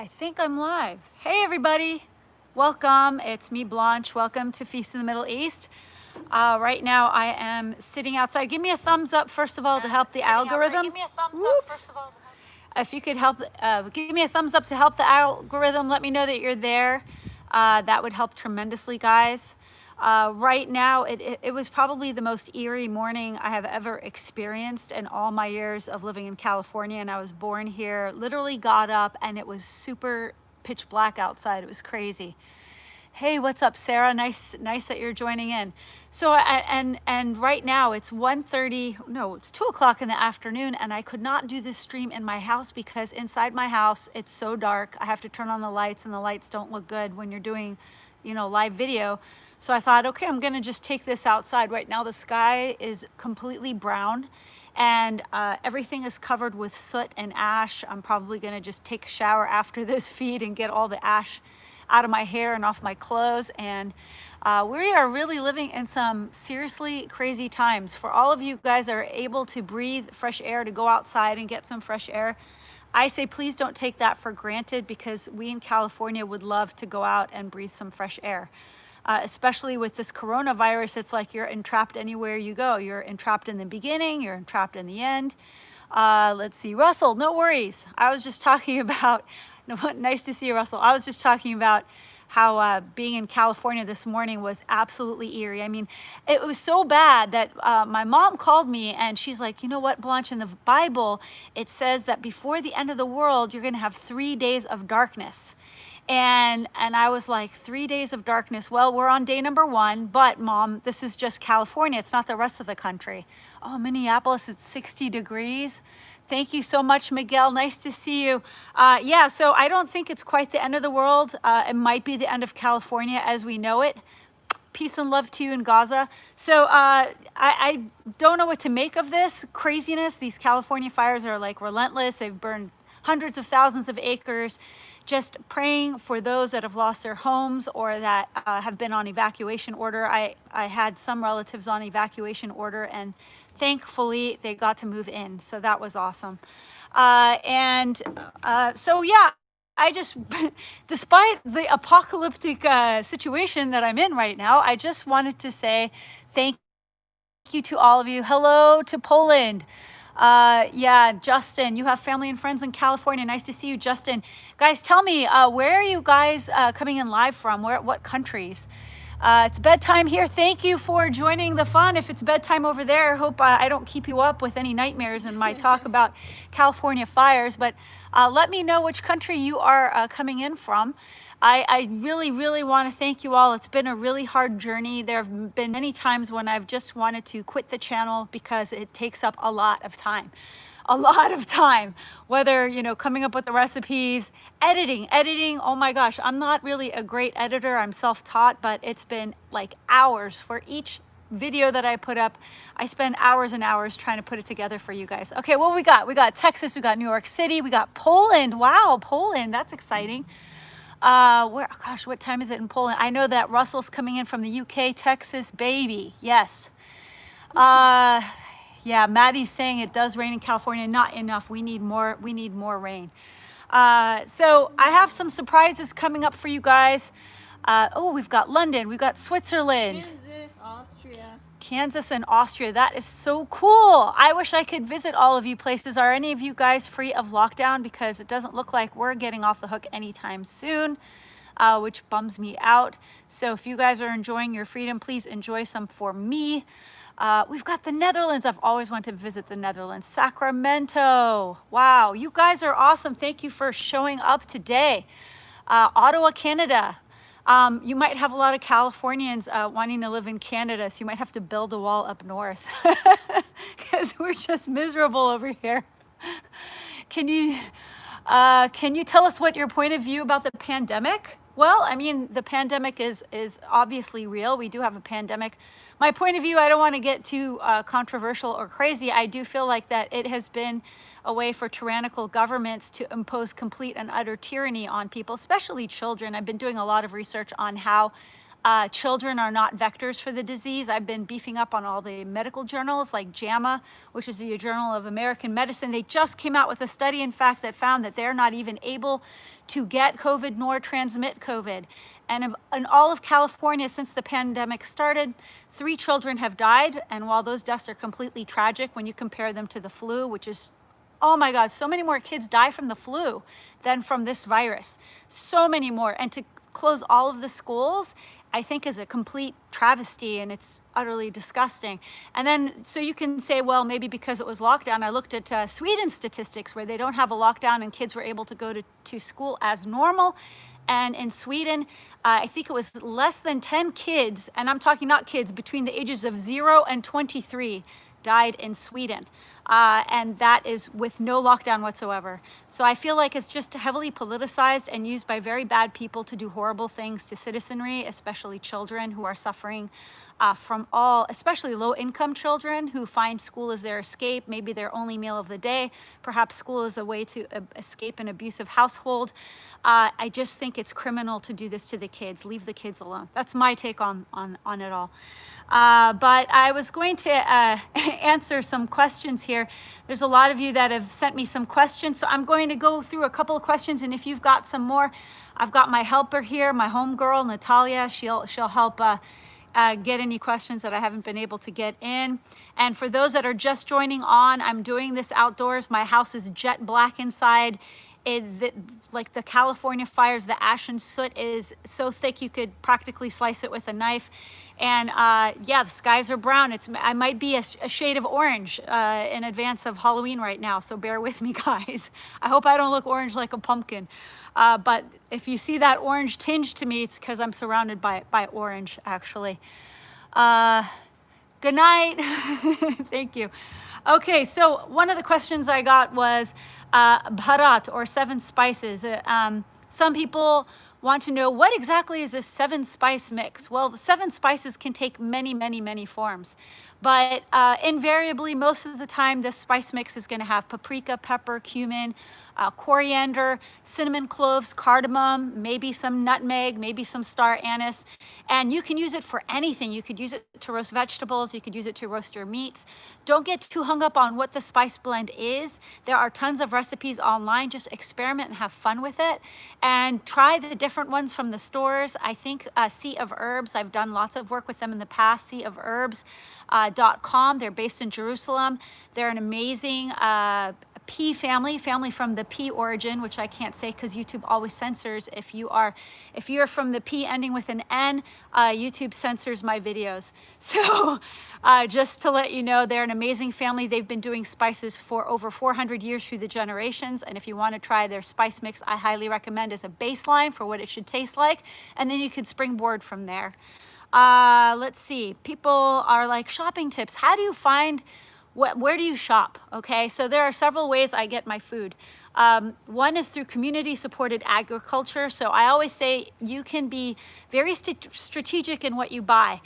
I think I'm live. Hey everybody, welcome. It's me, Blanche. Welcome to Feast in the Middle East. Right now I am sitting outside. Give me a thumbs up first of all to help the algorithm. Give me a thumbs up first of all. If you could help, give me a thumbs up to help the algorithm. Let me know that you're there. That would help tremendously, guys. Right now, it was probably the most eerie morning I have ever experienced in all my years of living in California. And I was born here, literally got up and it was super pitch black outside. It was crazy. Hey, what's up, Sarah? Nice that you're joining in. So, and right now it's 1:30, no, it's 2 o'clock in the afternoon, and I could not do this stream in my house because inside my house, it's so dark. I have to turn on the lights, and the lights don't look good when you're doing, live video. So I thought, okay, I'm gonna just take this outside. Right now the sky is completely brown and everything is covered with soot and ash. I'm probably gonna just take a shower after this feed and get all the ash out of my hair and off my clothes. And we are really living in some seriously crazy times. For all of you guys that are able to breathe fresh air, to go outside and get some fresh air, I say please don't take that for granted, because we in California would love to go out and breathe some fresh air. Especially with this coronavirus, it's like you're entrapped anywhere you go. You're entrapped in the beginning, you're entrapped in the end. Let's see, Russell, no worries. I was just talking about, nice to see you, Russell. I was just talking about how being in California this morning was absolutely eerie. I mean, it was so bad that my mom called me and she's like, you know what, Blanche, in the Bible, it says that before the end of the world, you're gonna have 3 days of darkness. And I was like, 3 days of darkness. Well, we're on day number 1, but Mom, this is just California. It's not the rest of the country. Oh, Minneapolis, it's 60 degrees. Thank you so much, Miguel. Nice to see you. Yeah, so I don't think it's quite the end of the world. It might be the end of California as we know it. Peace and love to you in Gaza. So I don't know what to make of this craziness. These California fires are like relentless. They've burned hundreds of thousands of acres. Just praying for those that have lost their homes or that have been on evacuation order. I had some relatives on evacuation order, and thankfully they got to move in. So that was awesome. So yeah, I just, despite the apocalyptic situation that I'm in right now, I just wanted to say thank you to all of you. Hello to Poland. Yeah, Justin, you have family and friends in California. Nice to see you, Justin. Guys, tell me, where are you guys coming in live from? What countries? It's bedtime here. Thank you for joining the fun. If it's bedtime over there, I hope I don't keep you up with any nightmares in my talk about California fires, but let me know which country you are coming in from. I really want to thank you all. It's been a really hard journey. There have been many times when I've just wanted to quit the channel because it takes up a lot of time. A lot of time, whether, coming up with the recipes, editing. Oh my gosh, I'm not really a great editor. I'm self-taught, but it's been like hours for each video that I put up. I spend hours and hours trying to put it together for you guys. Okay, what we got? We got Texas, we got New York City, we got Poland. Wow, Poland, that's exciting. Gosh, what time is it in Poland? I know that Russell's coming in from the UK, Texas, baby. Yes. Yeah, Maddie's saying it does rain in California. Not enough. We need more rain. So I have some surprises coming up for you guys. Oh, we've got London. We've got Switzerland. Kansas and Austria. That is so cool. I wish I could visit all of you places. Are any of you guys free of lockdown? Because it doesn't look like we're getting off the hook anytime soon, which bums me out. So if you guys are enjoying your freedom, please enjoy some for me. We've got the Netherlands. I've always wanted to visit the Netherlands. Sacramento. Wow, you guys are awesome. Thank you for showing up today. Ottawa, Canada. You might have a lot of Californians wanting to live in Canada, so you might have to build a wall up north because we're just miserable over here. Can you tell us what your point of view about the pandemic? Well, I mean, the pandemic is obviously real. We do have a pandemic. My point of view, I don't want to get too controversial or crazy. I do feel like that it has been a way for tyrannical governments to impose complete and utter tyranny on people, especially children. I've been doing a lot of research on how children are not vectors for the disease. I've been beefing up on all the medical journals like JAMA, which is the Journal of American Medicine. They just came out with a study, in fact, that found that they're not even able to get COVID nor transmit COVID. And in all of California, since the pandemic started, 3 children have died. And while those deaths are completely tragic when you compare them to the flu, which is, oh my God, so many more kids die from the flu than from this virus. So many more. And to close all of the schools, I think is a complete travesty, and it's utterly disgusting. And then, so you can say, well, maybe because it was lockdown. I looked at Sweden statistics where they don't have a lockdown and kids were able to go to school as normal. And in Sweden, I think it was less than 10 kids, and I'm talking not kids, between the ages of 0 and 23 died in Sweden. And that is with no lockdown whatsoever. So I feel like it's just heavily politicized and used by very bad people to do horrible things to citizenry, especially children who are suffering from all, especially low-income children who find school as their escape, maybe their only meal of the day. Perhaps school is a way to escape an abusive household. I just think it's criminal to do this to the kids. Leave the kids alone. That's my take on it all. But I was going to answer some questions here. There's a lot of you that have sent me some questions, so I'm going to go through a couple of questions, and if you've got some more, I've got my helper here, my homegirl, Natalia. She'll help get any questions that I haven't been able to get in. And for those that are just joining on, I'm doing this outdoors. My house is jet black inside. Like the California fires, the ash and soot is so thick you could practically slice it with a knife. And yeah, the skies are brown. I might be a shade of orange in advance of Halloween right now, so bear with me, guys. I hope I don't look orange like a pumpkin. But if you see that orange tinge to me, it's because I'm surrounded by orange, actually. Good night. Thank you. Okay, so one of the questions I got was bharat, or 7 spices. Some people want to know, what exactly is this 7 spice mix? Well, the 7 spices can take many, many, many forms. But invariably, most of the time, this spice mix is going to have paprika, pepper, cumin, coriander, cinnamon, cloves, cardamom, maybe some nutmeg, maybe some star anise. And you can use it for anything. You could use it to roast vegetables. You could use it to roast your meats. Don't get too hung up on what the spice blend is. There are tons of recipes online. Just experiment and have fun with it. And try the different ones from the stores. I think Sea of Herbs, I've done lots of work with them in the past, seaofherbs.com. They're based in Jerusalem. They're an amazing pea family from the pea origin, which I can't say because YouTube always censors. If you're from the P ending with an N, YouTube censors my videos. So just to let you know, they're an amazing family. They've been doing spices for over 400 years through the generations. And if you want to try their spice mix, I highly recommend as a baseline for what it should taste like. And then you could springboard from there. Let's see. People are like, shopping tips. How do you find where do you shop? Okay, so there are several ways I get my food. One is through community-supported agriculture. So I always say you can be very strategic in what you buy,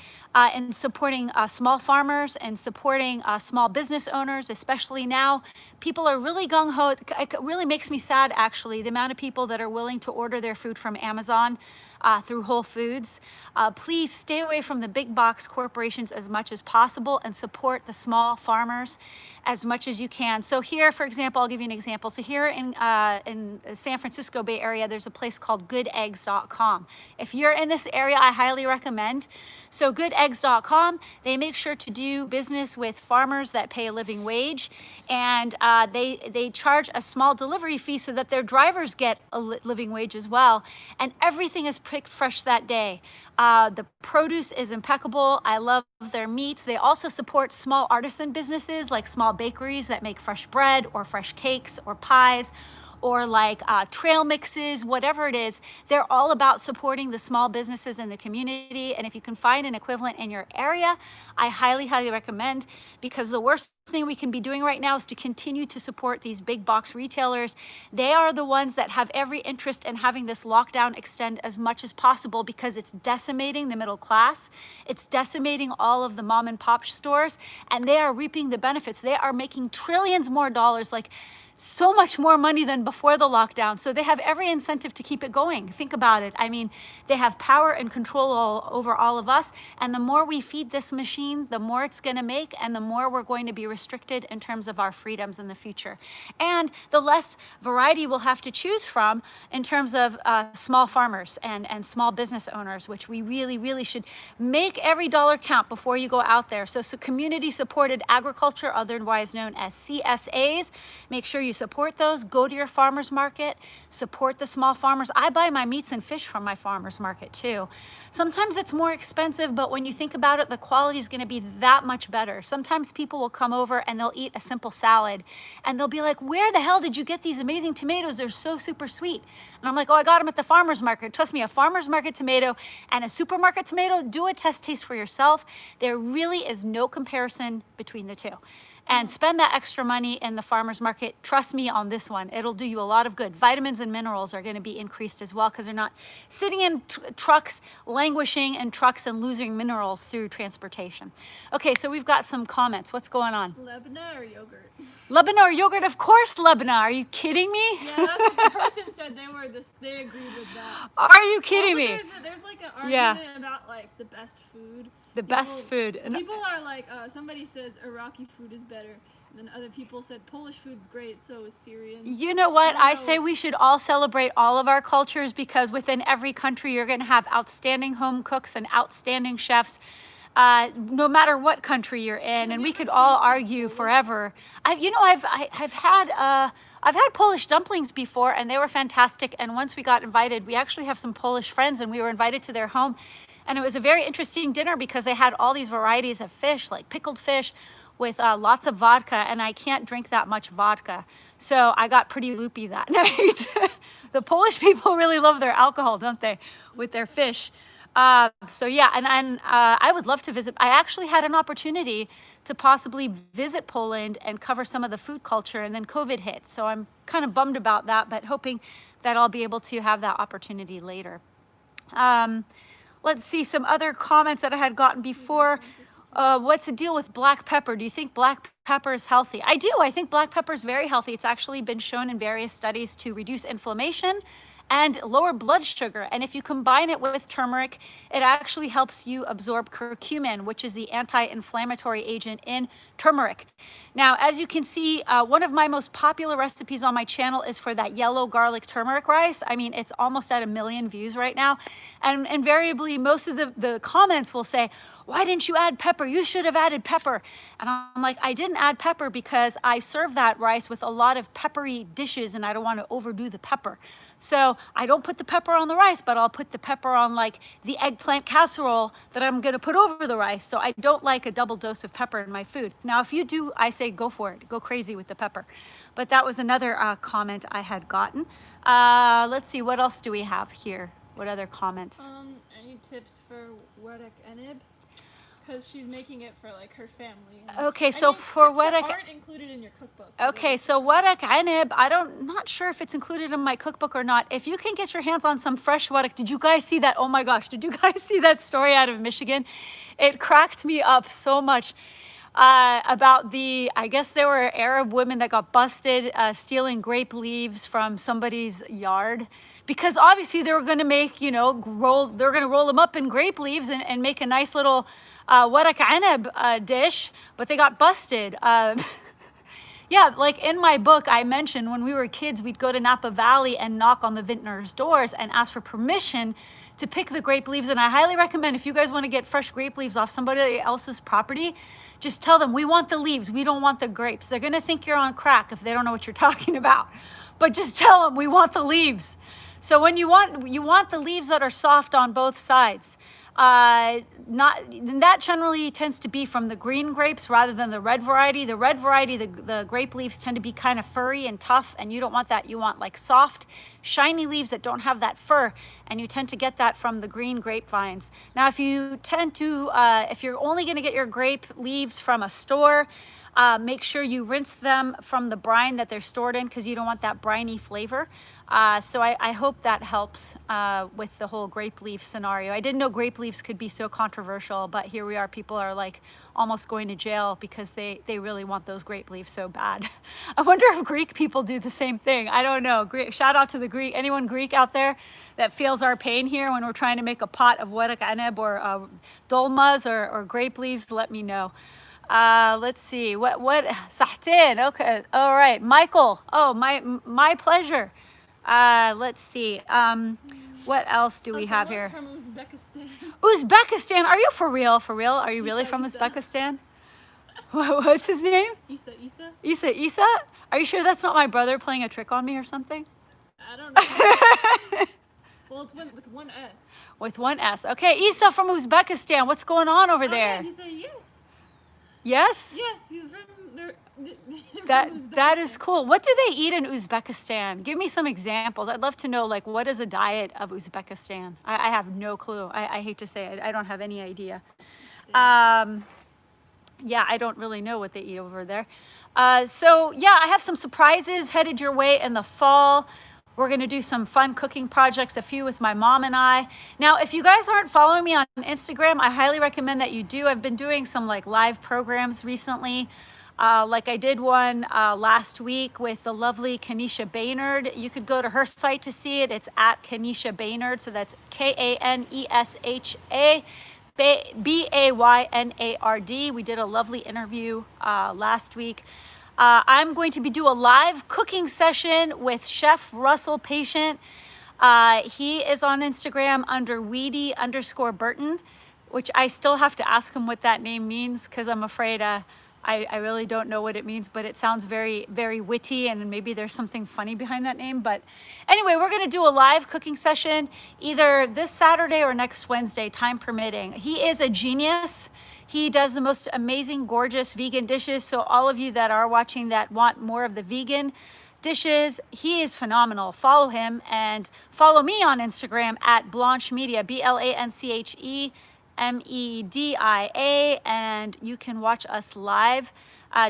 in supporting small farmers and supporting small business owners, especially now. People are really gung-ho. It really makes me sad, actually, the amount of people that are willing to order their food from Amazon through Whole Foods. Please stay away from the big box corporations as much as possible and support the small farmers as much as you can. So here, for example, I'll give you an example. So here in San Francisco Bay Area, there's a place called goodeggs.com. If you're in this area, I highly recommend. So goodeggs.com, they make sure to do business with farmers that pay a living wage, and they charge a small delivery fee so that their drivers get a living wage as well. And everything is picked fresh that day. The produce is impeccable. I love their meats. They also support small artisan businesses like small bakeries that make fresh bread or fresh cakes or pies, or like trail mixes, whatever it is. They're all about supporting the small businesses in the community. And if you can find an equivalent in your area, I highly, highly recommend, because the worst thing we can be doing right now is to continue to support these big box retailers. They are the ones that have every interest in having this lockdown extend as much as possible because it's decimating the middle class. It's decimating all of the mom and pop stores, and they are reaping the benefits. They are making trillions more dollars, like so much more money than before the lockdown. So they have every incentive to keep it going. Think about it. I mean, they have power and control over all of us. And the more we feed this machine, the more it's going to make, and the more we're going to be restricted in terms of our freedoms in the future. And the less variety we'll have to choose from in terms of small farmers and small business owners, which we really, really should make every dollar count before you go out there. So community supported agriculture, otherwise known as CSAs, make sure you support those. Go to your farmer's market, support the small farmers. I buy my meats and fish from my farmer's market too. Sometimes it's more expensive, but when you think about it, the quality is going to be that much better. Sometimes people will come over and they'll eat a simple salad and they'll be like, where the hell did you get these amazing tomatoes? They're so super sweet. And I'm like, oh, I got them at the farmer's market. Trust me, a farmer's market tomato and a supermarket tomato, do a test taste for yourself. There really is no comparison between the two. And spend that extra money in the farmer's market. Trust me on this one. It'll do you a lot of good. Vitamins and minerals are going to be increased as well because they're not sitting in trucks, languishing in trucks and losing minerals through transportation. Okay, so we've got some comments. What's going on? Lebanon or yogurt? Lebanon or yogurt? Of course, Lebanon. Are you kidding me? Yeah, that's what the person said. They agreed with that. Are you kidding me? There's like an argument about like the best food. Best food. People are like, somebody says Iraqi food is better. And then other people said Polish food's great, so is Syrian. You know what? I say we should all celebrate all of our cultures because within every country you're going to have outstanding home cooks and outstanding chefs. No matter what country you're in, and we could all argue forever. I've had Polish dumplings before, and they were fantastic. And once we got invited, we actually have some Polish friends, and we were invited to their home. And it was a very interesting dinner because they had all these varieties of fish, like pickled fish with lots of vodka, and I can't drink that much vodka. So I got pretty loopy that night. The Polish people really love their alcohol, don't they, with their fish. So yeah, and I would love to visit. I actually had an opportunity to possibly visit Poland and cover some of the food culture, and then COVID hit. So I'm kind of bummed about that, but hoping that I'll be able to have that opportunity later. Let's see some other comments that I had gotten before. What's the deal with black pepper? Do you think black pepper is healthy? I do. I think black pepper is very healthy. It's actually been shown in various studies to reduce inflammation and lower blood sugar. And if you combine it with turmeric, it actually helps you absorb curcumin, which is the anti-inflammatory agent in turmeric. Now, as you can see, one of my most popular recipes on my channel is for that yellow garlic turmeric rice. I mean, it's almost at 1 million views right now. And invariably, most of the comments will say, why didn't you add pepper? You should have added pepper. And I'm like, I didn't add pepper because I serve that rice with a lot of peppery dishes and I don't want to overdo the pepper. So I don't put the pepper on the rice, but I'll put the pepper on like the eggplant casserole that I'm going to put over the rice. So I don't like a double dose of pepper in my food. Now, if you do, I say go for it. Go crazy with the pepper. But that was another comment I had gotten. Let's see, what else do we have here? What other comments? Any tips for Wedek Enib? Because she's making it for like her family. Okay, so for Wedek aren't included in your cookbook. Okay, so Wedek Enib, I'm not sure if it's included in my cookbook or not. If you can get your hands on some fresh Wedek, did you guys see that? Oh my gosh, did you guys see that story out of Michigan? It cracked me up so much. About I guess there were Arab women that got busted stealing grape leaves from somebody's yard. Because obviously they were going to make, they were going to roll them up in grape leaves and make a nice little Wedek Enib dish, but they got busted. Yeah, like in my book, I mentioned when we were kids, we'd go to Napa Valley and knock on the vintners' doors and ask for permission to pick the grape leaves. And I highly recommend if you guys want to get fresh grape leaves off somebody else's property, just tell them, we want the leaves, we don't want the grapes. They're going to think you're on crack if they don't know what you're talking about. But just tell them, we want the leaves. So when you want the leaves that are soft on both sides. That generally tends to be from the green grapes rather than the red variety. The red variety, the grape leaves tend to be kind of furry and tough, and you don't want that. You want like soft, shiny leaves that don't have that fur, and you tend to get that from the green grapevines. Now, if you're only going to get your grape leaves from a store, Make sure you rinse them from the brine that they're stored in because you don't want that briny flavor. So I hope that helps with the whole grape leaf scenario. I didn't know grape leaves could be so controversial, but here we are. People are like almost going to jail because they really want those grape leaves so bad. I wonder if Greek people do the same thing. I don't know. Shout out to the Greek. Anyone Greek out there that feels our pain here when we're trying to make a pot of warak aneb or dolmas or grape leaves, let me know. Let's see. What Sahtin. Okay. All right. Michael. Oh, my pleasure. Let's see. What else do we have here? From Uzbekistan. Uzbekistan. Are you for real? For real? Are you really from Uzbekistan? What's his name? Isa. Are you sure that's not my brother playing a trick on me or something? I don't know. Well, it's with one S. With one S. Okay, Isa from Uzbekistan. What's going on over there? Yeah, he said yes. Yes? Yes, he's from there. That is cool. What do they eat in Uzbekistan? Give me some examples. I'd love to know, like, what is a diet of Uzbekistan? I have no clue. I hate to say it. I don't have any idea. Yeah, I don't really know what they eat over there. So yeah, I have some surprises headed your way in the fall. We're going to do some fun cooking projects, a few with my mom and I. Now, if you guys aren't following me on Instagram, I highly recommend that you do. I've been doing some like live programs recently. Like I did one last week with the lovely Kanisha Baynard. You could go to her site to see it. It's at Kanisha Baynard. So that's Kanesha Baynard. We did a lovely interview last week. I'm going to be doing a live cooking session with Chef Russell Patient. He is on Instagram under Weedy_Burton, which I still have to ask him what that name means because I'm afraid I really don't know what it means, but it sounds very, very witty and maybe there's something funny behind that name. But anyway, we're gonna do a live cooking session either this Saturday or next Wednesday, time permitting. He is a genius. He does the most amazing, gorgeous vegan dishes. So all of you that are watching that want more of the vegan dishes, he is phenomenal. Follow him and follow me on Instagram at Blanche Media, BlancheMedia, and you can watch us live,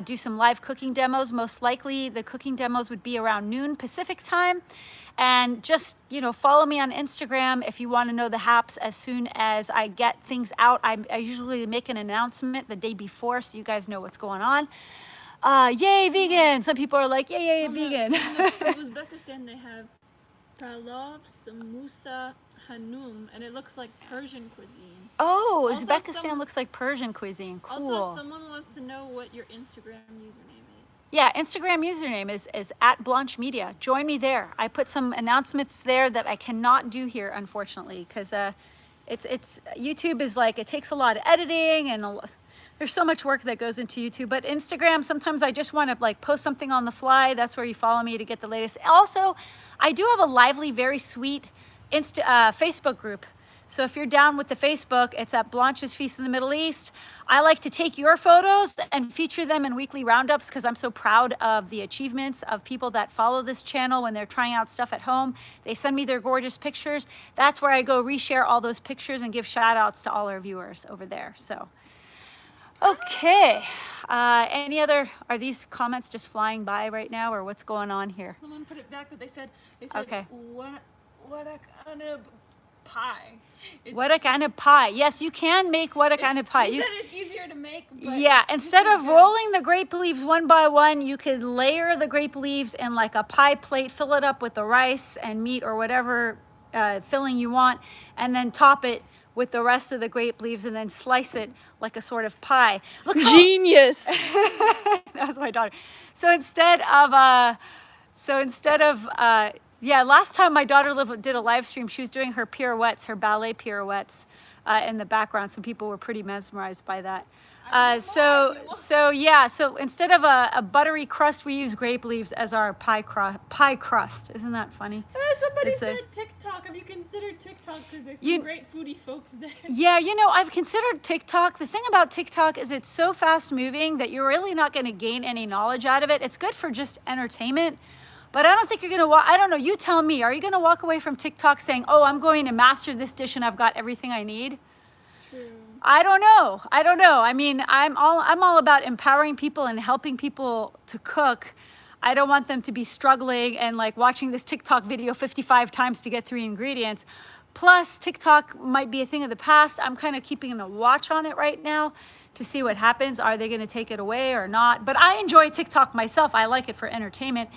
do some live cooking demos. Most likely the cooking demos would be around noon Pacific time. And just, you know, follow me on Instagram if you want to know the haps as soon as I get things out. I usually make an announcement the day before so you guys know what's going on. Yay, vegan. Some people are like, yay, vegan. In Uzbekistan, they have palov, samosa, hanum, and it looks like Persian cuisine. Oh, Uzbekistan looks like Persian cuisine. Cool. Also, someone wants to know what your Instagram username is. Yeah, Instagram username is at Blanche Media. Join me there. I put some announcements there that I cannot do here, unfortunately, because it's YouTube is like, it takes a lot of editing and there's so much work that goes into YouTube. But Instagram, sometimes I just want to like post something on the fly. That's where you follow me to get the latest. Also, I do have a lively, very sweet Facebook group. So if you're down with the Facebook, it's at Blanche's Feast in the Middle East. I like to take your photos and feature them in weekly roundups because I'm so proud of the achievements of people that follow this channel when they're trying out stuff at home. They send me their gorgeous pictures. That's where I go reshare all those pictures and give shout outs to all our viewers over there. So, okay. Any other, are these comments just flying by right now or what's going on here? Someone put it back, but they said okay. What kind of pie? Warak aneb pie. Yes, you can make warak aneb pie. You said it's easier to make. But yeah, instead of rolling the grape leaves one by one, you could layer the grape leaves in like a pie plate, fill it up with the rice and meat or whatever filling you want, and then top it with the rest of the grape leaves and then slice it like a sort of pie. Look, genius. That was my daughter. So instead of yeah, last time my daughter did a live stream, she was doing her pirouettes, her ballet pirouettes in the background. Some people were pretty mesmerized by that. So instead of a buttery crust, we use grape leaves as our pie crust. Isn't that funny? Somebody said TikTok. Have you considered TikTok? Because there's some great foodie folks there. Yeah, you know, I've considered TikTok. The thing about TikTok is it's so fast moving that you're really not going to gain any knowledge out of it. It's good for just entertainment. But I don't think you're going to I don't know, you tell me, are you going to walk away from TikTok saying, oh, I'm going to master this dish and I've got everything I need? True. I don't know. I don't know. I mean, I'm all about empowering people and helping people to cook. I don't want them to be struggling and like watching this TikTok video 55 times to get 3 ingredients. Plus, TikTok might be a thing of the past. I'm kind of keeping a watch on it right now to see what happens. Are they going to take it away or not? But I enjoy TikTok myself. I like it for entertainment.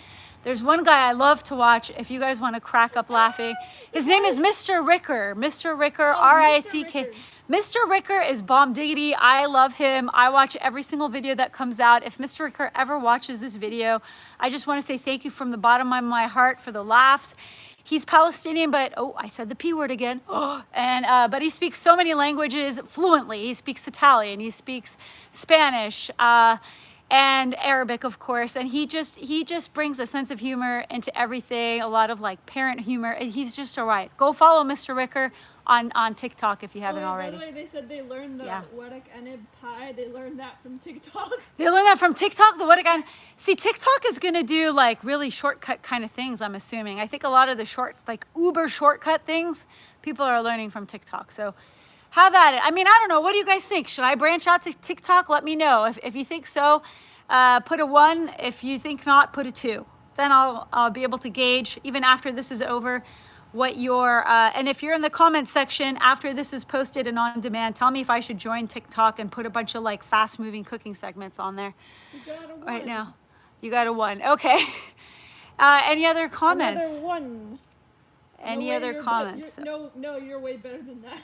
There's one guy I love to watch if you guys want to crack up laughing. His name is Mr. Ricker. Mr. Ricker, R-I-C-K. Mr. Ricker is bomb diggity. I love him. I watch every single video that comes out. If Mr. Ricker ever watches this video, I just want to say thank you from the bottom of my heart for the laughs. He's Palestinian, but oh, I said the P word again. And but he speaks so many languages fluently. He speaks Italian, he speaks Spanish, and Arabic, of course. And he just brings a sense of humor into everything. A lot of like parent humor. He's just all right. Go follow Mr. Ricker on TikTok if you haven't already. By the way, they said they learned the warak anib pie. They learned that from TikTok. They learned that from TikTok? The warak anib. See, TikTok is going to do like really shortcut kind of things, I'm assuming. I think a lot of the like uber shortcut things, people are learning from TikTok. So have at it. I mean, I don't know. What do you guys think? Should I branch out to TikTok? Let me know. If you think so, put a 1. If you think not, put a 2. Then I'll be able to gauge, even after this is over, what your and if you're in the comment section after this is posted and on demand, tell me if I should join TikTok and put a bunch of like fast moving cooking segments on there. You got a 1. Right now. You got a 1. Okay. Any other comments? Another 1. Any other comments? No, you're way better than that.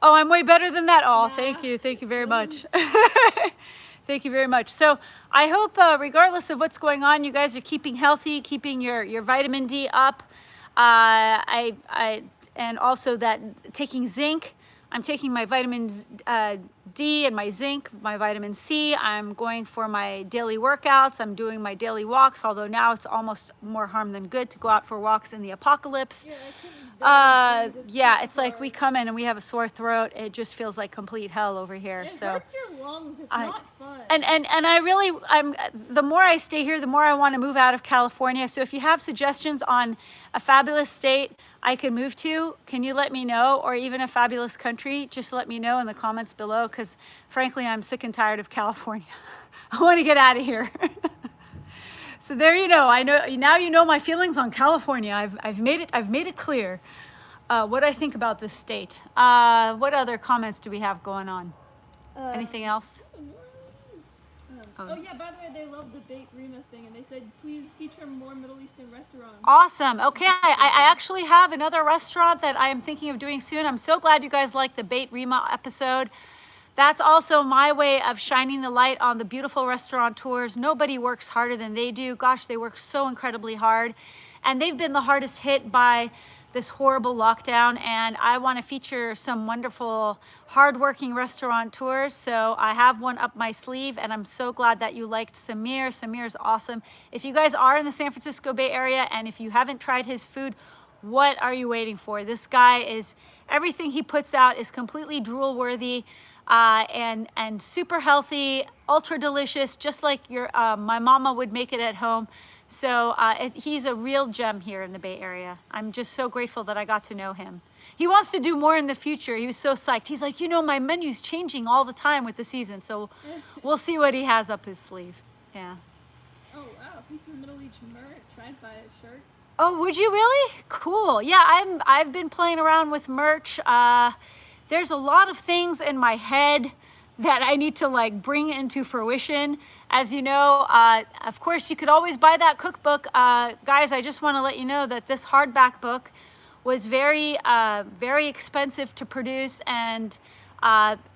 Oh, I'm way better than that. Oh, Nah. thank you very much. Thank you very much. So I hope regardless of what's going on, you guys are keeping healthy, keeping your vitamin D up. And also that taking zinc. I'm taking my vitamin D and my zinc, my vitamin C. I'm going for my daily workouts. I'm doing my daily walks, although now it's almost more harm than good to go out for walks in the apocalypse. Yeah, it's like we come in and we have a sore throat. It just feels like complete hell over here. It so hurts your lungs. It's not fun. And I really, the more I stay here, the more I want to move out of California. So if you have suggestions on a fabulous state I could move to, can you let me know? Or even a fabulous country, just let me know in the comments below, because frankly, I'm sick and tired of California. I want to get out of here. So there you know. I know now. You know my feelings on California. I've made it clear what I think about this state. What other comments do we have going on? Anything else? Oh yeah, by the way, they love the Beit Rima thing, and they said please feature more Middle Eastern restaurants. Awesome. Okay, I actually have another restaurant that I am thinking of doing soon. I'm so glad you guys liked the Beit Rima episode. That's also my way of shining the light on the beautiful restaurateurs. Nobody works harder than they do. Gosh, they work so incredibly hard. And they've been the hardest hit by this horrible lockdown. And I want to feature some wonderful, hardworking restaurateurs. So I have one up my sleeve, and I'm so glad that you liked Samir. Samir is awesome. If you guys are in the San Francisco Bay Area, and if you haven't tried his food, what are you waiting for? This guy is, everything he puts out is completely drool worthy. And super healthy, ultra delicious, just like your my mama would make it at home. So he's a real gem here in the Bay Area. I'm just so grateful that I got to know him. He wants to do more in the future. He was so psyched. He's like, you know, my menu's changing all the time with the season. So we'll see what he has up his sleeve. Yeah. Oh wow, Peace in the Middle East merch. I'd buy a shirt. Oh, would you really? Cool. Yeah, I've been playing around with merch. There's a lot of things in my head that I need to like bring into fruition. As you know, of course, you could always buy that cookbook. Guys, I just want to let you know that this hardback book was very expensive to produce, and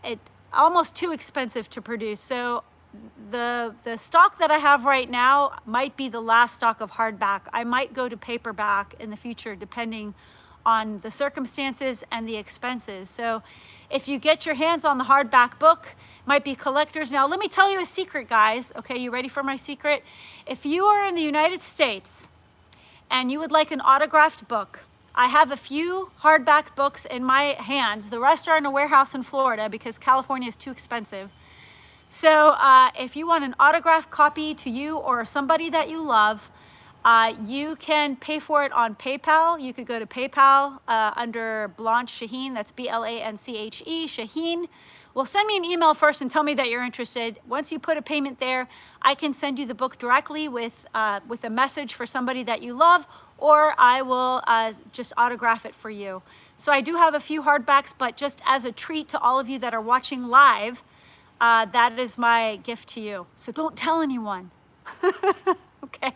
it almost too expensive to produce. So the stock that I have right now might be the last stock of hardback. I might go to paperback in the future, depending on the circumstances and the expenses. So if you get your hands on the hardback book, might be collectors. Now, let me tell you a secret, guys. Okay, you ready for my secret? If you are in the United States and you would like an autographed book, I have a few hardback books in my hands. The rest are in a warehouse in Florida because California is too expensive. So if you want an autographed copy to you or somebody that you love, you can pay for it on PayPal. You could go to PayPal under Blanche Shaheen. That's B-L-A-N-C-H-E, Shaheen, Well, send me an email first and tell me that you're interested. Once you put a payment there, I can send you the book directly with a message for somebody that you love, or I will just autograph it for you. So I do have a few hardbacks, but just as a treat to all of you that are watching live, that is my gift to you. So don't tell anyone. Okay.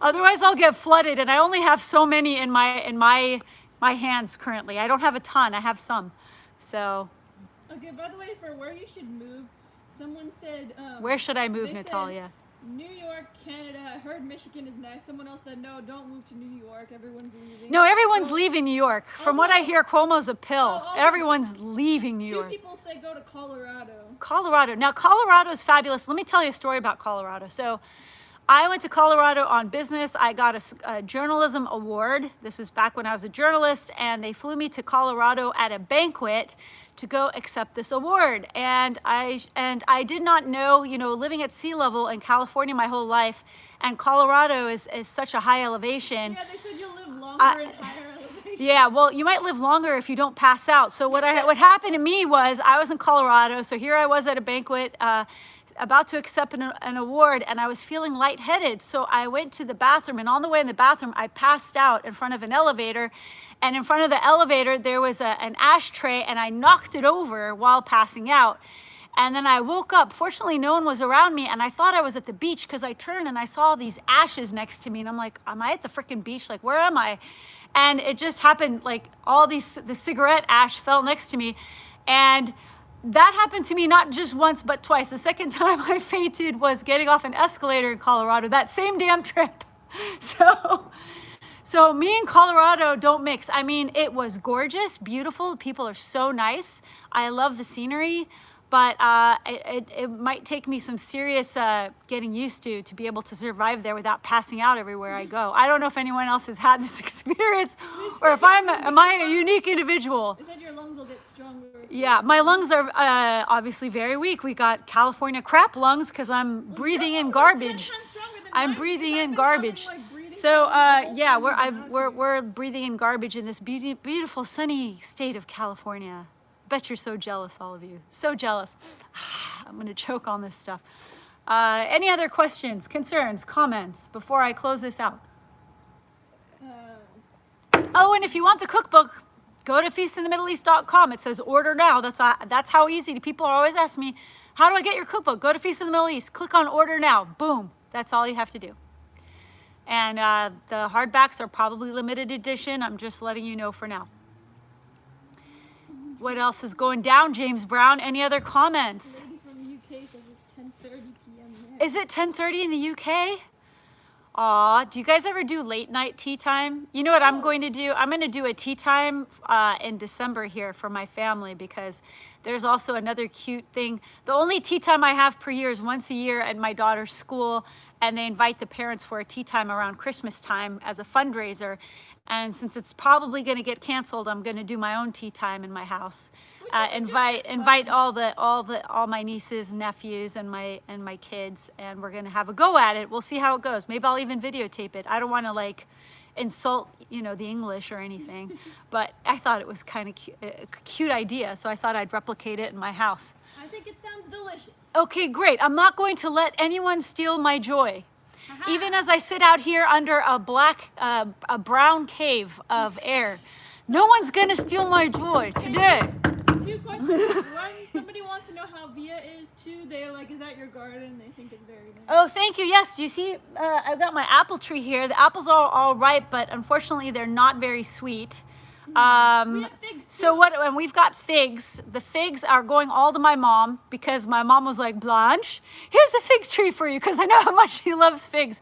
Otherwise I'll get flooded, and I only have so many in my hands currently. I don't have a ton, I have some. So Okay, by the way, for where you should move, someone said where should I move, they Natalia? said New York, Canada. I heard Michigan is nice. Someone else said no, don't move to New York. Everyone's leaving. No, everyone's So- leaving New York. From what Also- I hear, Cuomo's a pill. also- Everyone's leaving New Two York. people say go to Colorado. Colorado. Now, Colorado is fabulous. Let me tell you a story about Colorado. So, I went to Colorado on business. I got a journalism award. This is back when I was a journalist, and they flew me to Colorado at a banquet to go accept this award. And I did not know, you know, living at sea level in California my whole life, and Colorado is such a high elevation. Yeah, they said you'll live longer in higher elevation. Yeah, well, you might live longer if you don't pass out. So what happened to me was I was in Colorado. So here I was at a banquet, about to accept an award, and I was feeling lightheaded. So I went to the bathroom, and on the way in the bathroom, I passed out in front of an elevator. And in front of the elevator, there was an ashtray, and I knocked it over while passing out. And then I woke up. Fortunately, no one was around me, and I thought I was at the beach because I turned and I saw these ashes next to me, and I'm like, am I at the freaking beach? Like, where am I? And it just happened, like the cigarette ash fell next to me. And that happened to me not just once, but twice. The second time I fainted was getting off an escalator in Colorado, that same damn trip. So me and Colorado don't mix. I mean, it was gorgeous, beautiful. People are so nice. I love the scenery, but it might take me some serious getting used to be able to survive there without passing out everywhere I go. I don't know if anyone else has had this experience, or if am I a unique individual. They said your lungs will get stronger. Yeah, my lungs are obviously very weak. We got California crap lungs because I'm breathing in garbage. I'm breathing in garbage. So yeah, we're breathing in garbage in this beautiful sunny state of California. Bet you're so jealous, all of you. So jealous. I'm gonna choke on this stuff. Any other questions, concerns, comments before I close this out? Oh, and if you want the cookbook, go to feastinthemiddleeast.com. It says order now. That's how easy. People are always asking me, how do I get your cookbook? Go to Feast in the Middle East. Click on order now. Boom. That's all you have to do. And the hardbacks are probably limited edition. I'm just letting you know for now. What else is going down, James Brown? Any other comments? Lady from UK says it's 10:30 p.m. there. Is it 10:30 in the UK? Aw, do you guys ever do late night tea time? You know what I'm going to do? I'm going to do a tea time in December here for my family, because there's also another cute thing. The only tea time I have per year is once a year at my daughter's school, and they invite the parents for a tea time around Christmas time as a fundraiser. And since it's probably going to get canceled, I'm going to do my own tea time in my house. Invite all my nieces and nephews and my kids, and we're going to have a go at it. We'll see how it goes. Maybe I'll even videotape it. I don't want to like insult, you know, the English or anything, but I thought it was kind of a cute idea, so I thought I'd replicate it in my house. I think it sounds delicious. Okay, great. I'm not going to let anyone steal my joy. Even as I sit out here under a brown cave of air, no one's gonna steal my joy today. 2 questions. One, somebody wants to know how Via is. 2, they're like, is that your garden? They think it's very nice. Oh, thank you. Yes, you see, I've got my apple tree here. The apples are all ripe, but unfortunately they're not very sweet. We have figs too. So and we've got figs. The figs are going all to my mom, because my mom was like, Blanche, here's a fig tree for you, because I know how much she loves figs.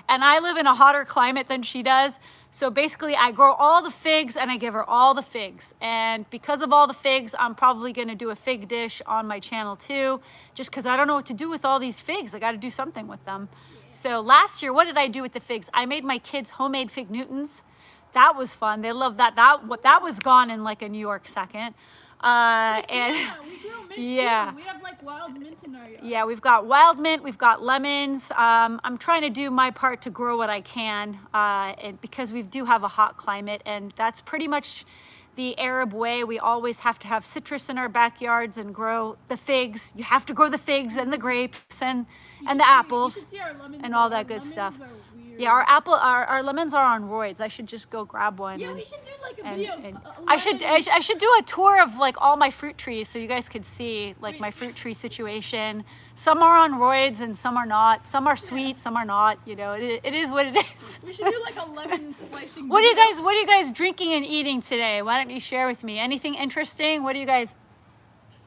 And I live in a hotter climate than she does. So basically I grow all the figs and I give her all the figs. And because of all the figs, I'm probably gonna do a fig dish on my channel too, just because I don't know what to do with all these figs. I gotta do something with them. So last year, what did I do with the figs? I made my kids homemade fig Newtons. That was fun. They loved that. That was gone in like a New York second. Yeah, we grow mint yeah. too. We have like wild mint in our yard. Yeah, we've got wild mint, we've got lemons. I'm trying to do my part to grow what I can, because we do have a hot climate, and that's pretty much the Arab way. We always have to have citrus in our backyards and grow the figs. You have to grow the figs and the grapes and the apples and all that good stuff. Yeah, our lemons are on roids. I should just go grab one. Yeah, we should do like a video. I should do a tour of like all my fruit trees so you guys could see like my fruit tree situation. Some are on roids and some are not. Some are sweet, some are not. You know, it is what it is. We should do like a lemon slicing. What are you guys drinking and eating today? Why don't you share with me? Anything interesting? What do you guys?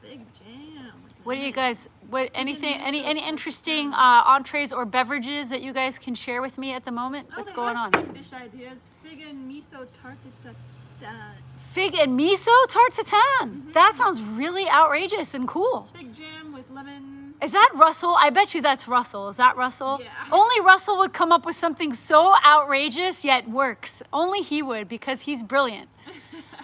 Fig jam. What do you guys? Any interesting entrees or beverages that you guys can share with me at the moment? What's going on? Dish ideas: fig and miso tartatan. Fig and miso tartatan. That sounds really outrageous and cool. Fig jam with lemon. Is that Russell? I bet you that's Russell. Is that Russell? Yeah. Only Russell would come up with something so outrageous yet works. Only he would because he's brilliant.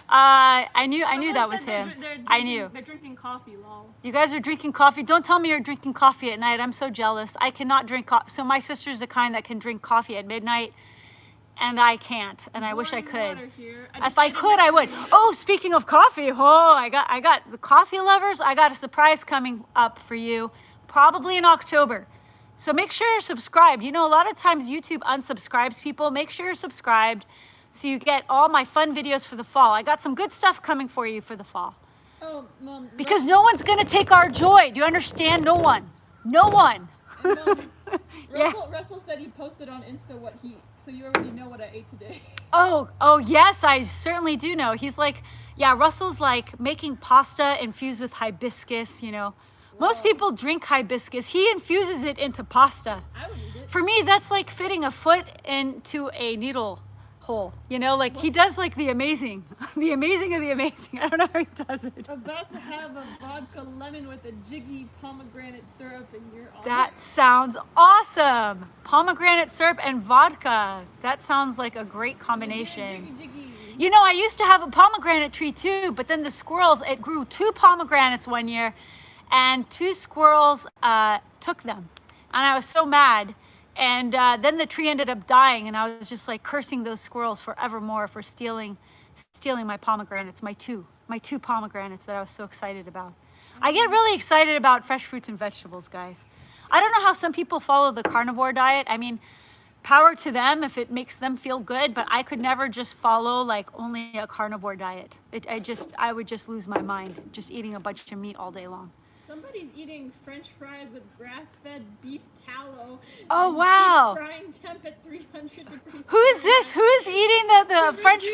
I knew that was him. I knew. They're drinking coffee, lol. You guys are drinking coffee. Don't tell me you're drinking coffee at night. I'm so jealous. I cannot drink coffee. So my sister's the kind that can drink coffee at midnight, and I can't. And I wish I could. If I could, I would. Oh, speaking of coffee, I got the coffee lovers. I got a surprise coming up for you, probably in October. So make sure you're subscribed. You know, a lot of times YouTube unsubscribes people. Make sure you're subscribed so you get all my fun videos for the fall. I got some good stuff coming for you for the fall. Oh, Mom. Because no one's gonna take our joy. Do you understand? No one. No one. Yeah. Russell said he posted on Insta what he. So you already know what I ate today. Oh yes, I certainly do know. He's like, yeah, Russell's like making pasta infused with hibiscus. You know, most people drink hibiscus. He infuses it into pasta. I would eat it. For me, that's like fitting a foot into a needle hole. You know, like he does like the amazing of the amazing. I don't know how he does it. About to have a vodka lemon with a jiggy pomegranate syrup in your honor. That sounds awesome. Pomegranate syrup and vodka. That sounds like a great combination. Jiggy. You know, I used to have a pomegranate tree too, but then the squirrels, it grew 2 pomegranates one year, and 2 squirrels took them. And I was so mad. And then the tree ended up dying, and I was just like cursing those squirrels forevermore for stealing my pomegranates, my two pomegranates that I was so excited about. I get really excited about fresh fruits and vegetables, guys. I don't know how some people follow the carnivore diet. I mean, power to them if it makes them feel good, but I could never just follow like only a carnivore diet. I would just lose my mind just eating a bunch of meat all day long. Somebody's eating French fries with grass-fed beef tallow. Oh wow! Frying temp at 300 degrees. Who is this? Who is eating the French?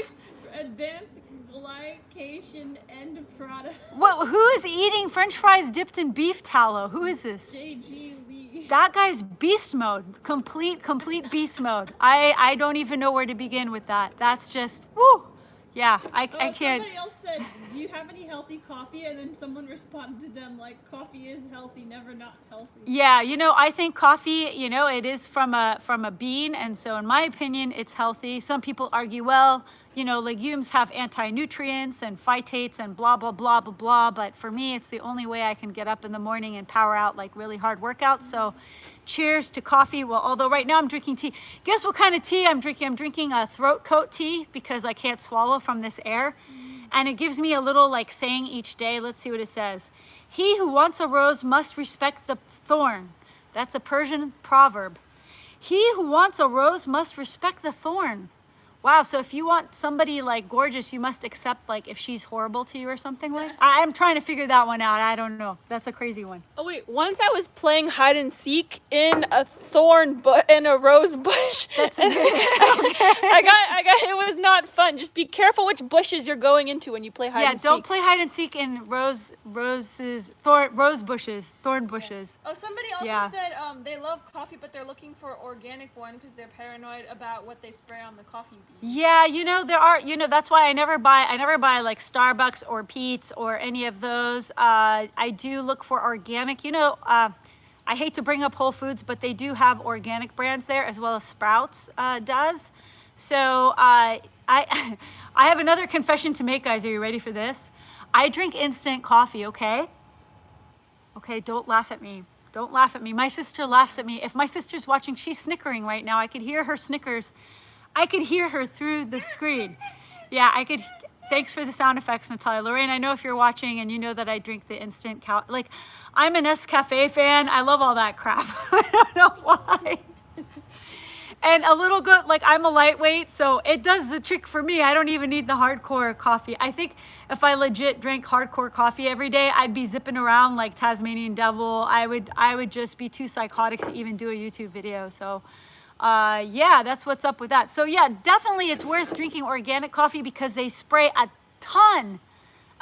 Advanced glycation end product. What? Who is eating French fries dipped in beef tallow? Who is this? J.G. Lee. That guy's beast mode. Complete beast mode. I don't even know where to begin with that. That's just woo. Yeah, I can't. Somebody else said, do you have any healthy coffee? And then someone responded to them like, coffee is healthy, never not healthy. Yeah, you know, I think coffee, you know, it is from a bean. And so in my opinion, it's healthy. Some people argue, well, you know, legumes have anti-nutrients and phytates and blah, blah, blah, blah, blah. But for me, it's the only way I can get up in the morning and power out like really hard workouts. So cheers to coffee. Well, although right now I'm drinking tea. Guess what kind of tea I'm drinking? I'm drinking a throat coat tea because I can't swallow from this air. And it gives me a little like saying each day. Let's see what it says. He who wants a rose must respect the thorn. That's a Persian proverb. He who wants a rose must respect the thorn. Wow, so if you want somebody like gorgeous, you must accept like if she's horrible to you or something like. I'm trying to figure that one out. I don't know. That's a crazy one. Oh wait, once I was playing hide and seek in a in a rose bush. That's and I got it was not fun. Just be careful which bushes you're going into when you play hide and seek. Yeah, don't play hide and seek in thorn bushes. Oh, somebody also said they love coffee, but they're looking for organic one because they're paranoid about what they spray on the coffee beans. Yeah, you know, that's why I never buy like Starbucks or Pete's or any of those. I do look for organic, you know, I hate to bring up Whole Foods, but they do have organic brands there as well as Sprouts does. So I have another confession to make, guys. Are you ready for this? I drink instant coffee, okay? Okay, don't laugh at me. Don't laugh at me. My sister laughs at me. If my sister's watching, she's snickering right now. I could hear her snickers. I could hear her through the screen. Yeah, I could. Thanks for the sound effects, Natalia. Lorraine, I know if you're watching and you know that I drink the instant like, I'm an Nescafe fan. I love all that crap. I don't know why. And a little good, like I'm a lightweight, so it does the trick for me. I don't even need the hardcore coffee. I think if I legit drank hardcore coffee every day, I'd be zipping around like Tasmanian devil. I would just be too psychotic to even do a YouTube video. So yeah, that's what's up with that. So yeah, definitely it's worth drinking organic coffee because they spray a ton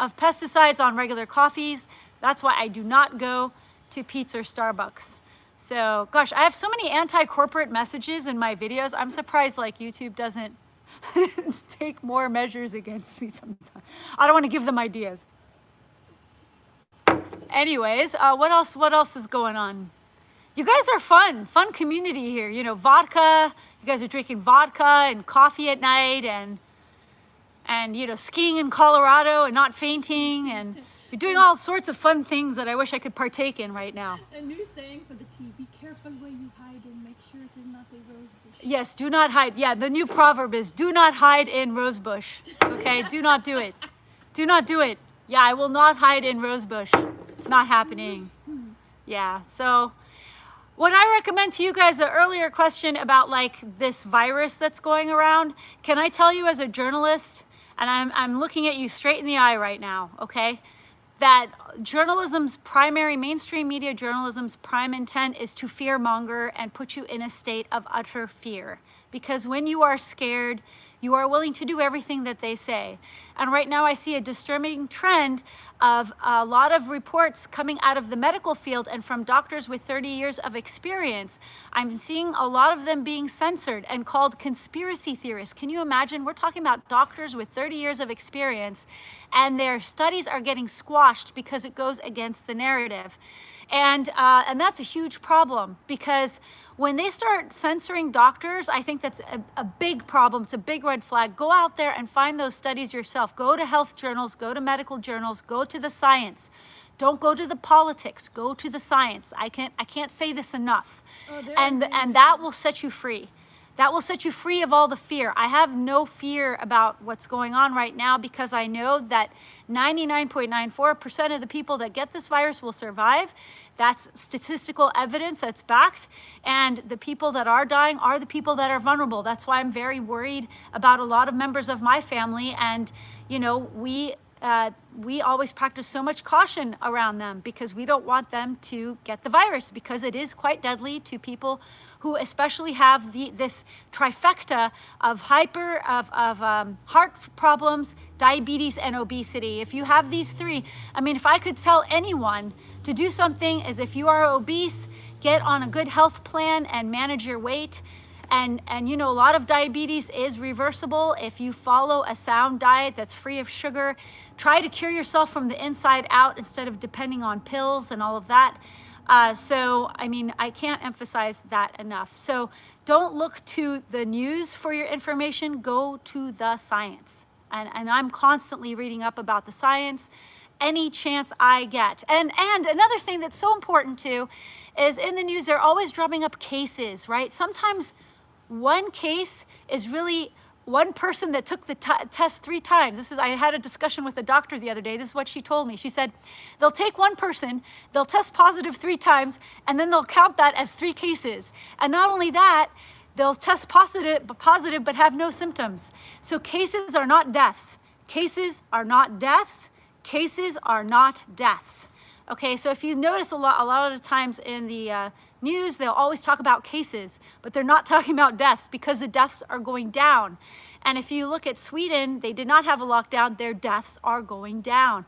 of pesticides on regular coffees. That's why I do not go to Pete's or Starbucks. So gosh, I have so many anti-corporate messages in my videos. I'm surprised like YouTube doesn't take more measures against me sometimes. I don't want to give them ideas. Anyways, what else is going on? You guys are fun community here. You know, vodka. You guys are drinking vodka and coffee at night, and you know, skiing in Colorado and not fainting, and you're doing all sorts of fun things that I wish I could partake in right now. A new saying for the tea: be careful where you hide and make sure it is not a rose bush. Yes, do not hide. Yeah, the new proverb is do not hide in rosebush. Okay, do not do it. Do not do it. Yeah, I will not hide in rosebush. It's not happening. Yeah, so what I recommend to you guys, the earlier question about like this virus that's going around, can I tell you as a journalist, and I'm looking at you straight in the eye right now, okay, that mainstream media journalism's prime intent is to fearmonger and put you in a state of utter fear. Because when you are scared, you are willing to do everything that they say. And right now I see a disturbing trend of a lot of reports coming out of the medical field and from doctors with 30 years of experience. I'm seeing a lot of them being censored and called conspiracy theorists. Can you imagine? We're talking about doctors with 30 years of experience and their studies are getting squashed because it goes against the narrative. And that's a huge problem because when they start censoring doctors, I think that's a big problem. It's a big red flag. Go out there and find those studies yourself. Go to health journals, go to medical journals, go to the science. Don't go to the politics, go to the science. I can't say this enough. And that will set you free. That will set you free of all the fear. I have no fear about what's going on right now because I know that 99.94% of the people that get this virus will survive. That's statistical evidence that's backed. And the people that are dying are the people that are vulnerable. That's why I'm very worried about a lot of members of my family. And, you know, we always practice so much caution around them because we don't want them to get the virus because it is quite deadly to people who especially have this trifecta of heart problems, diabetes, and obesity. If you have these three, I mean, if I could tell anyone to do something is if you are obese, get on a good health plan and manage your weight. And you know, a lot of diabetes is reversible if you follow a sound diet that's free of sugar. Try to cure yourself from the inside out instead of depending on pills and all of that. So, I mean, I can't emphasize that enough. So don't look to the news for your information, go to the science. And I'm constantly reading up about the science any chance I get. And another thing that's so important too is in the news, they're always drumming up cases, right? Sometimes one case is really one person that took the test 3 times. I had a discussion with a doctor the other day. This is what she told me. She said, they'll take one person, they'll test positive 3 times, and then they'll count that as 3 cases. And not only that, they'll test positive but have no symptoms. So cases are not deaths. Cases are not deaths. Cases are not deaths. Okay, so if you notice a lot of the times in the news, they'll always talk about cases, but they're not talking about deaths because the deaths are going down. And if you look at Sweden, they did not have a lockdown, their deaths are going down.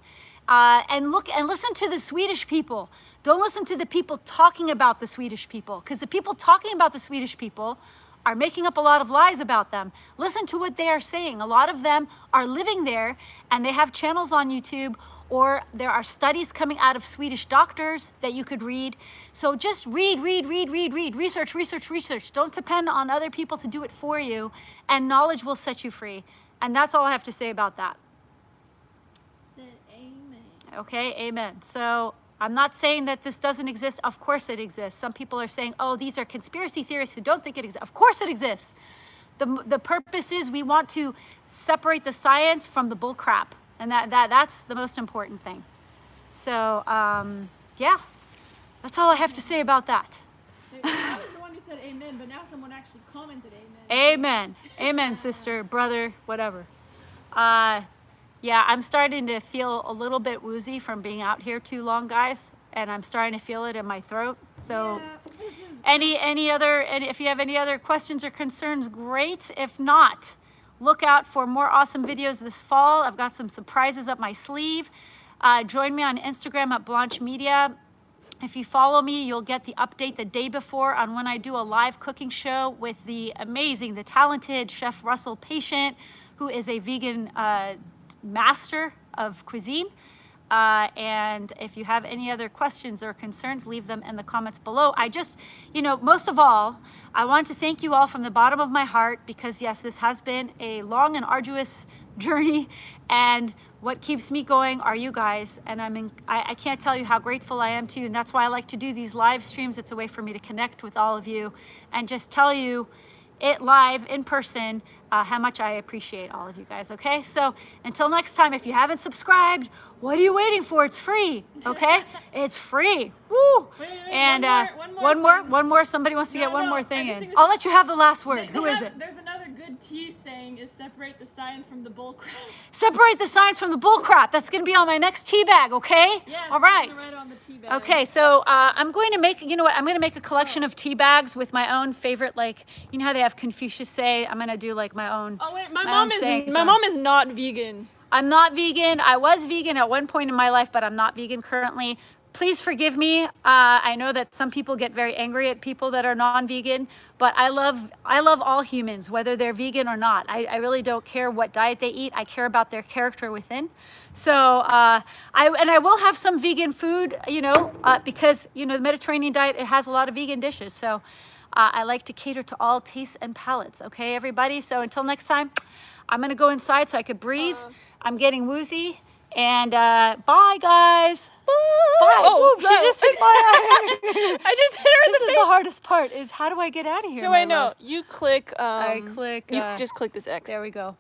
And listen to the Swedish people. Don't listen to the people talking about the Swedish people, because the people talking about the Swedish people are making up a lot of lies about them. Listen to what they are saying. A lot of them are living there and they have channels on YouTube, or there are studies coming out of Swedish doctors that you could read. So just read, research. Don't depend on other people to do it for you, and knowledge will set you free. And that's all I have to say about that. Amen. Okay, amen. So I'm not saying that this doesn't exist. Of course it exists. Some people are saying, oh, these are conspiracy theorists who don't think it exists. Of course it exists. the purpose is we want to separate the science from the bull crap, and that's the most important thing. So yeah, that's all I have to say about that. I was the one who said amen, but now someone actually commented amen. Amen. Amen, sister, brother, whatever. Yeah, I'm starting to feel a little bit woozy from being out here too long, guys, and I'm starting to feel it in my throat. So Yeah, this is and if you have any other questions or concerns, great. If not, look out for more awesome videos this fall. I've got some surprises up my sleeve. Join me on Instagram at Blanche Media. If you follow me, you'll get the update the day before on when I do a live cooking show with the amazing, the talented Chef Russell Patient, who is a vegan master of cuisine. And if you have any other questions or concerns, leave them in the comments below. I just, most of all, I want to thank you all from the bottom of my heart, because yes, this has been a long and arduous journey, and what keeps me going are you guys, and I can't tell you how grateful I am to you, and that's why I like to do these live streams. It's a way for me to connect with all of you and just tell you it live in person how much I appreciate all of you guys. Okay, so until next time, if you haven't subscribed, what are you waiting for? It's free. Okay, it's free. Woo! Wait, and one more thing. Somebody wants to get one No, more I thing just in. think this I'll is- let you have the last word. Who is it? There's another good tea saying is separate the science from the bull crap. Separate the science from the bull crap. That's going to be on my next tea bag. Okay. Yeah, All right. Right on the tea bag. Okay, so I'm going to make, I'm going to make a collection of tea bags with my own favorite, like, how they have Confucius say. I'm going to do like my own. Oh wait, My my mom own sayings is my on- mom is not vegan. I'm not vegan. I was vegan at one point in my life, but I'm not vegan currently. Please forgive me. I know that some people get very angry at people that are non-vegan, but I love all humans, whether they're vegan or not. I really don't care what diet they eat. I care about their character within. So I will have some vegan food, because the Mediterranean diet, it has a lot of vegan dishes. So I like to cater to all tastes and palates. Okay, everybody. So until next time, I'm gonna go inside so I could breathe. I'm getting woozy, and bye, guys. Bye. Oh, Ooh, she just hit my eye. I just hit her in This the is face. the hardest part. Is how do I get out of here? No, my wait, no. love? You click. I click. You just click this X. There we go.